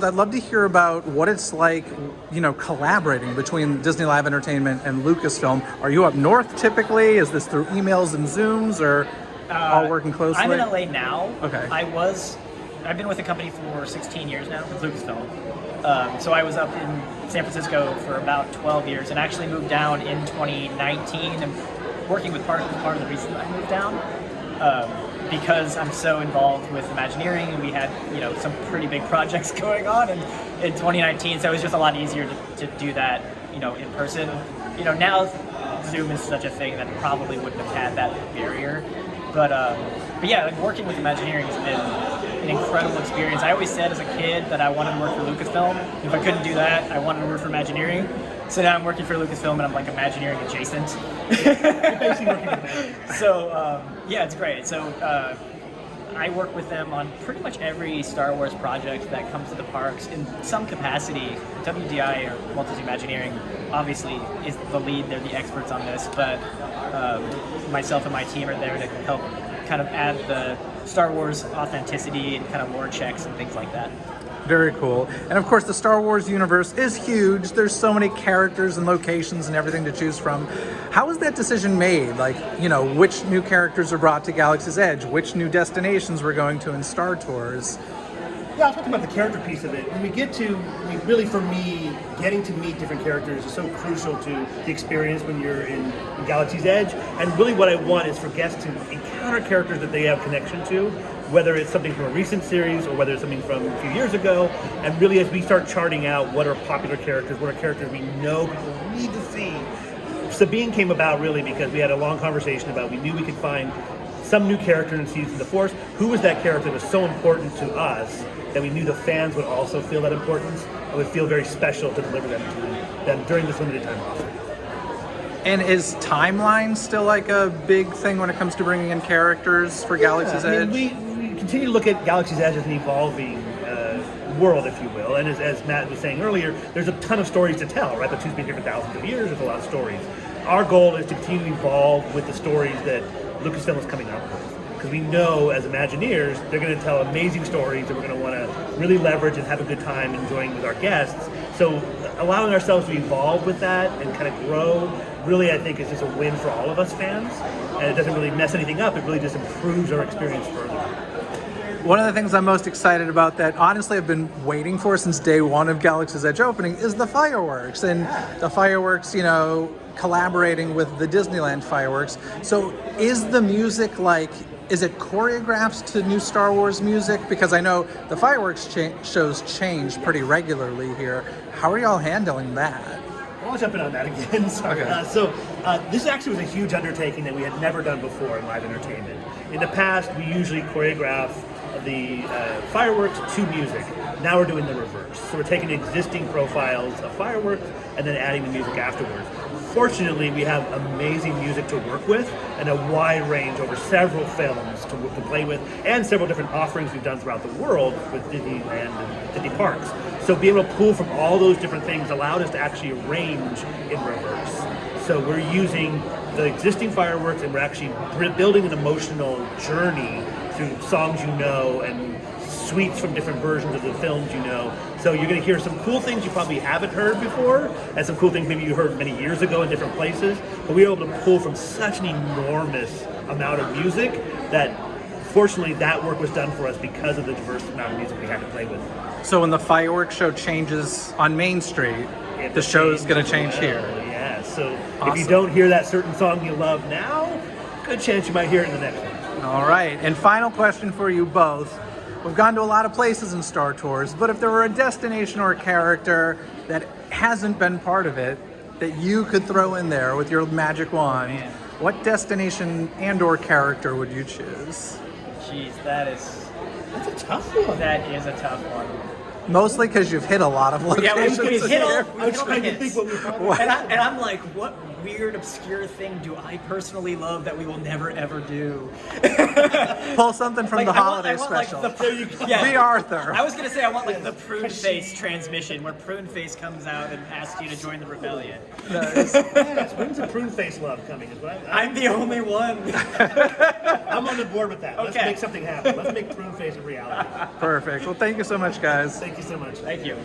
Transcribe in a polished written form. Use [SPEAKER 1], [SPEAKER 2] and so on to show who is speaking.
[SPEAKER 1] I'd love to hear about what it's like, collaborating between Disney Live Entertainment and Lucasfilm. Are you up north typically? Is this through emails and Zooms, or all working closely?
[SPEAKER 2] I'm in LA now.
[SPEAKER 1] Okay.
[SPEAKER 2] I've been with the company for 16 years now with Lucasfilm. So I was up in San Francisco for about 12 years and actually moved down in 2019. And working with part of the reason I moved down. Because I'm so involved with Imagineering, and we had some pretty big projects going on in 2019, so it was just a lot easier to do that in person. Now Zoom is such a thing that probably wouldn't have had that barrier, but yeah, like working with Imagineering has been an incredible experience. I always said as a kid that I wanted to work for Lucasfilm. If I couldn't do that, I wanted to work for Imagineering. So now I'm working for Lucasfilm, and I'm like Imagineering adjacent.
[SPEAKER 3] Basically working with them.
[SPEAKER 2] So yeah, it's great. So I work with them on pretty much every Star Wars project that comes to the parks in some capacity. WDI, or Walt Disney Imagineering, obviously is the lead. They're the experts on this, but myself and my team are there to help kind of add the Star Wars authenticity and kind of lore checks and things like that.
[SPEAKER 1] Very cool. And of course, the Star Wars universe is huge. There's so many characters and locations and everything to choose from. How is that decision made? Like, which new characters are brought to Galaxy's Edge? Which new destinations we're going to in Star Tours?
[SPEAKER 3] Yeah, I'll talk about the character piece of it. When we get to, really for me, getting to meet different characters is so crucial to the experience when you're in Galaxy's Edge. And really what I want is for guests to encounter characters that they have connection to, whether it's something from a recent series or whether it's something from a few years ago. And really as we start charting out what are popular characters, what are characters we know people need to see. Sabine came about really because we had a long conversation about we knew we could find some new character in Season of the Force. Who was that character that was so important to us that we knew the fans would also feel that importance and would feel very special to deliver them to them during this limited time offer.
[SPEAKER 1] And is timeline still like a big thing when it comes to bringing in characters for Galaxy's Edge?
[SPEAKER 3] We continue to look at Galaxy's Edge as an evolving world, if you will. And as Matt was saying earlier, there's a ton of stories to tell, right? The two's been here for thousands of years. There's a lot of stories. Our goal is to continue to evolve with the stories that Lucasfilm is coming up with. Because we know as Imagineers, they're going to tell amazing stories that we're going to want to really leverage and have a good time enjoying with our guests. So allowing ourselves to evolve with that and kind of grow, really I think is just a win for all of us fans. And it doesn't really mess anything up. It really just improves our experience further.
[SPEAKER 1] One of the things I'm most excited about that honestly I've been waiting for since day one of Galaxy's Edge opening is the fireworks. And the fireworks, collaborating with the Disneyland fireworks. So is the music is it choreographed to new Star Wars music? Because I know the fireworks shows change pretty regularly here. How are y'all handling that?
[SPEAKER 3] I'll jump in on that again. Sorry.
[SPEAKER 1] Okay.
[SPEAKER 3] This actually was a huge undertaking that we had never done before in live entertainment. In the past, we usually choreograph the fireworks to music. Now we're doing the reverse. So we're taking existing profiles of fireworks and then adding the music afterwards. Fortunately, we have amazing music to work with and a wide range over several films to play with and several different offerings we've done throughout the world with Disneyland and Disney parks. So being able to pull from all those different things allowed us to actually arrange in reverse. So we're using the existing fireworks and we're actually building an emotional journey through songs and suites from different versions of the films So you're going to hear some cool things you probably haven't heard before, and some cool things maybe you heard many years ago in different places. But we were able to pull from such an enormous amount of music that, fortunately, that work was done for us because of the diverse amount of music we had to play with.
[SPEAKER 1] So when the fireworks show changes on Main Street, the show's going to change here.
[SPEAKER 3] Yeah, so
[SPEAKER 1] Awesome.
[SPEAKER 3] If you don't hear that certain song you love now, good chance you might hear it in the next one.
[SPEAKER 1] All right, and final question for you both. We've gone to a lot of places in Star Tours, but if there were a destination or a character that hasn't been part of it that you could throw in there with your magic wand, what destination and or character would you choose?
[SPEAKER 2] Jeez,
[SPEAKER 3] that's a tough one.
[SPEAKER 2] That is a tough one.
[SPEAKER 1] Mostly because you've hit a lot of locations.
[SPEAKER 2] Yeah, we've hit all.
[SPEAKER 3] I'm trying to think what we probably
[SPEAKER 2] And I'm like, weird, obscure thing do I personally love that we will never ever do?
[SPEAKER 1] Pull something from the holiday special. Be Arthur.
[SPEAKER 2] I was gonna say I want like the prune face transmission where prune face comes out and asks you to join the rebellion.
[SPEAKER 3] Yes, when's the prune face love coming? Is what
[SPEAKER 2] I'm the only one.
[SPEAKER 3] I'm on the board with that. Let's
[SPEAKER 2] Okay.
[SPEAKER 3] make something happen. Let's make prune face a reality.
[SPEAKER 1] Perfect. Well, thank you so much, guys.
[SPEAKER 3] Thank you so much.
[SPEAKER 2] Thank you.